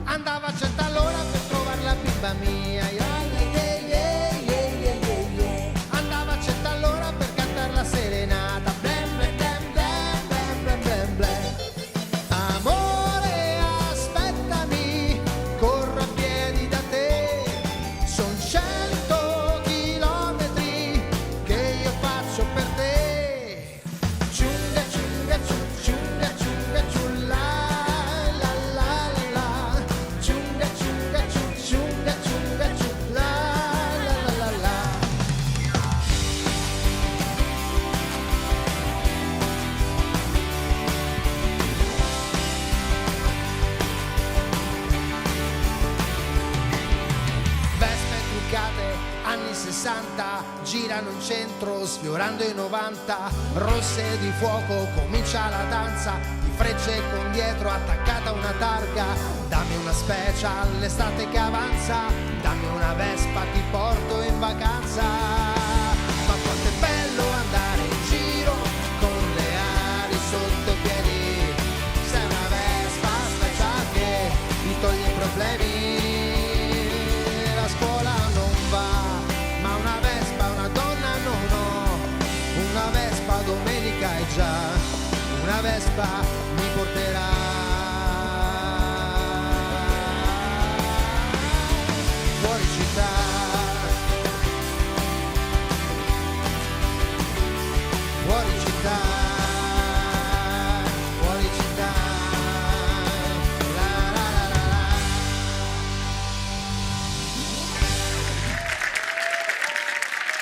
Andava a certa l'ora per trovare la bimba mia. Andava a certa l'ora per cantare la serenata. Blem, blem, blem, blem, blem, blem, blem, blem. Amore, aspettami, corro a piedi da te. Son 100 chilometri che io faccio per te. Ciunga, ciunga, ciunga, ciunga, ciulla, la la la. Ciunga, ciunga, ciunga, ciunga, ciulla, la la la. Vespe truccate, anni 60, girano in centro sfiorando i 90, rosse di fuoco, comincia la danza, di frecce con dietro attaccata una targa, dammi una special, l'estate che avanza, dammi una Vespa, ti porto in vacanza, ma quanto è bello andare in giro con le ali sotto i piedi, sei una Vespa special che ti toglie i problemi. La scuola non va, ma una Vespa, una donna non ho. Una Vespa domenica è già, una Vespa mi porterà